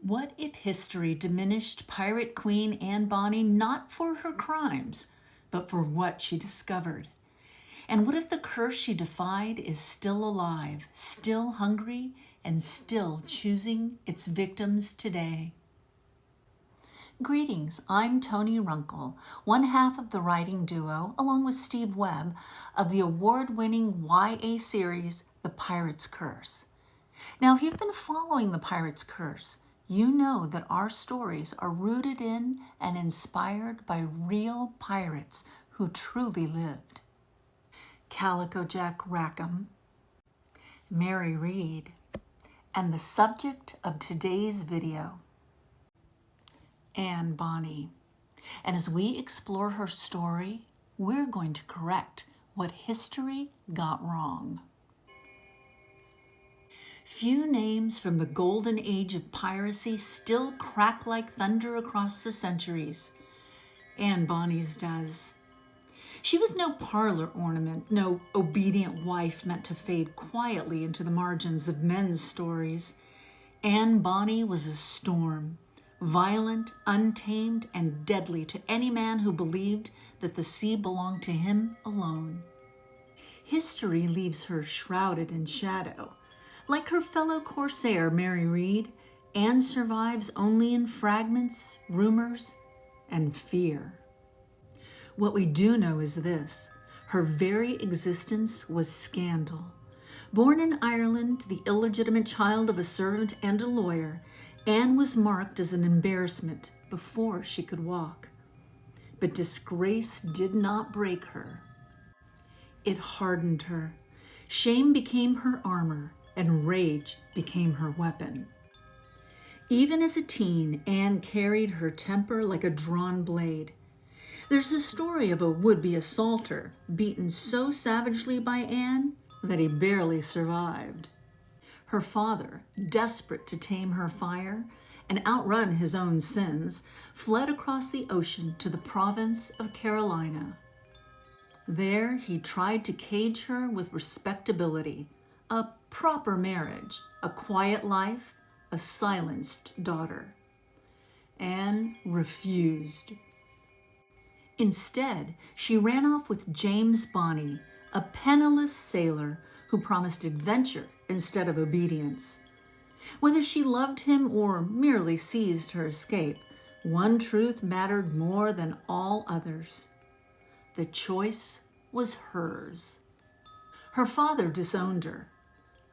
What if history diminished Pirate Queen Anne Bonny not for her crimes, but for what she discovered? And what if the curse she defied is still alive, still hungry, and still choosing its victims today? Greetings, I'm Toni Runkle, one half of the writing duo, along with Steve Webb, of the award-winning YA series, The Pirate's Curse. Now, if you've been following The Pirate's Curse, you know that our stories are rooted in and inspired by real pirates who truly lived. Calico Jack Rackham, Mary Read, and the subject of today's video, Anne Bonny. And as we explore her story, we're going to correct what history got wrong. Few names from the golden age of piracy still crack like thunder across the centuries. Anne Bonny's does. She was no parlor ornament, no obedient wife meant to fade quietly into the margins of men's stories. Anne Bonny was a storm, violent, untamed, and deadly to any man who believed that the sea belonged to him alone. History leaves her shrouded in shadow. Like her fellow corsair, Mary Read, Anne survives only in fragments, rumors, and fear. What we do know is this: her very existence was scandal. Born in Ireland, the illegitimate child of a servant and a lawyer, Anne was marked as an embarrassment before she could walk. But disgrace did not break her. It hardened her. Shame became her armor, and rage became her weapon. Even as a teen, Anne carried her temper like a drawn blade. There's a story of a would-be assaulter beaten so savagely by Anne that he barely survived. Her father, desperate to tame her fire and outrun his own sins, fled across the ocean to the province of Carolina. There he tried to cage her with respectability, a proper marriage, a quiet life, a silenced daughter. Anne refused. Instead, she ran off with James Bonny, a penniless sailor who promised adventure instead of obedience. Whether she loved him or merely seized her escape, one truth mattered more than all others. The choice was hers. Her father disowned her.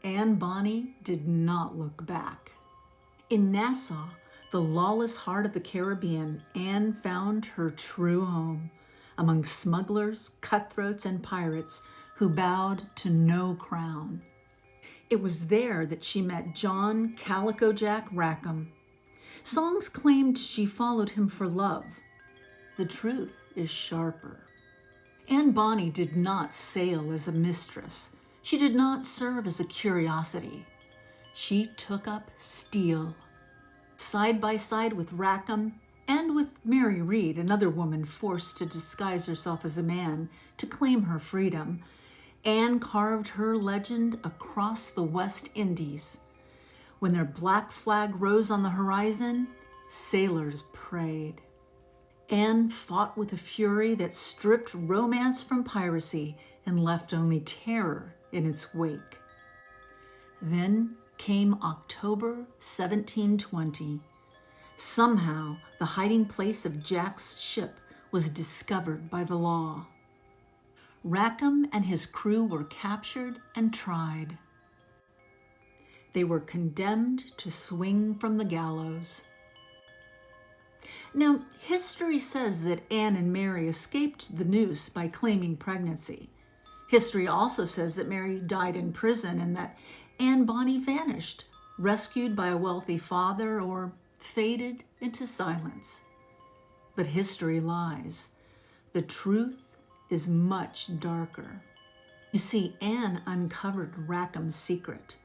Anne Bonny did not look back. In Nassau, the lawless heart of the Caribbean, Anne found her true home among smugglers, cutthroats, and pirates who bowed to no crown. It was there that she met John Calico Jack Rackham. Songs claimed she followed him for love. The truth is sharper. Anne Bonny did not sail as a mistress. She did not serve as a curiosity. She took up steel. Side by side with Rackham and with Mary Read, another woman forced to disguise herself as a man to claim her freedom, Anne carved her legend across the West Indies. When their black flag rose on the horizon, sailors prayed. Anne fought with a fury that stripped romance from piracy and left only terror in its wake. Then came October 1720. Somehow, the hiding place of Jack's ship was discovered by the law. Rackham and his crew were captured and tried. They were condemned to swing from the gallows. Now, history says that Anne and Mary escaped the noose by claiming pregnancy. History also says that Mary died in prison and that Anne Bonny vanished, rescued by a wealthy father, or faded into silence. But history lies. The truth is much darker. You see, Anne uncovered Rackham's secret,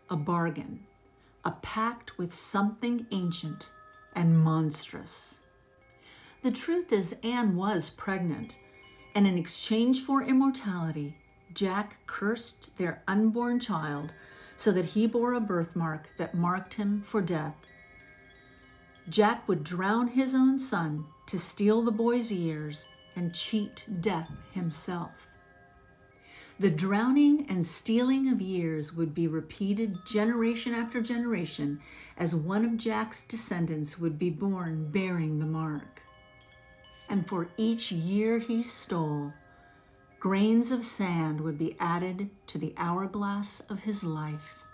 a bargain, a pact with something ancient and monstrous. The truth is, Anne was pregnant, and in exchange for immortality, Jack cursed their unborn child so that he bore a birthmark that marked him for death. Jack would drown his own son to steal the boy's years and cheat death himself. The drowning and stealing of years would be repeated generation after generation as one of Jack's descendants would be born bearing the mark. And for each year he stole, grains of sand would be added to the hourglass of his life.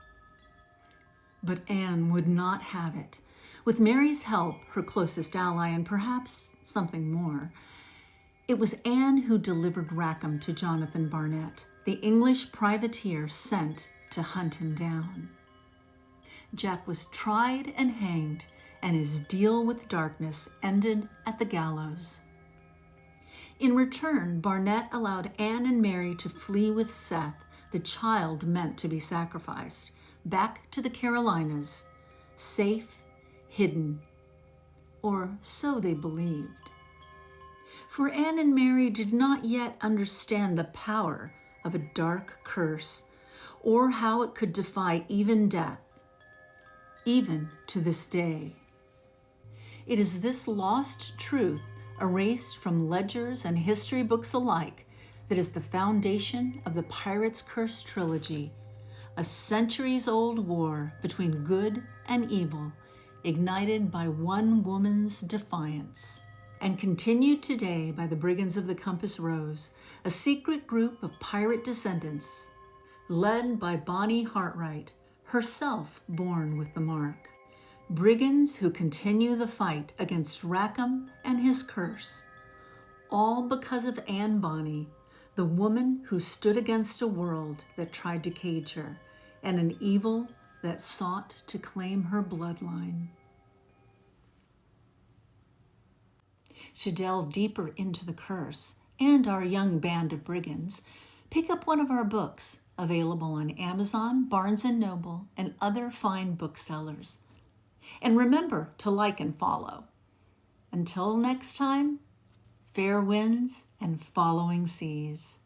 But Anne would not have it. With Mary's help, her closest ally, and perhaps something more, it was Anne who delivered Rackham to Jonathan Barnett, the English privateer sent to hunt him down. Jack was tried and hanged, and his deal with darkness ended at the gallows. In return, Barnett allowed Anne and Mary to flee with Seth, the child meant to be sacrificed, back to the Carolinas, safe, hidden, or so they believed. For Anne and Mary did not yet understand the power of a dark curse or how it could defy even death, even to this day. It is this lost truth, erased from ledgers and history books alike, that is the foundation of the Pirates' Curse trilogy, a centuries-old war between good and evil, ignited by one woman's defiance, and continued today by the Brigands of the Compass Rose, a secret group of pirate descendants, led by Bonny Hartright, herself born with the mark. Brigands who continue the fight against Rackham and his curse, all because of Anne Bonny, the woman who stood against a world that tried to cage her, and an evil that sought to claim her bloodline. To delve deeper into the curse and our young band of brigands, pick up one of our books, available on Amazon, Barnes & Noble, and other fine booksellers. And remember to like and follow. Until next time, fair winds and following seas.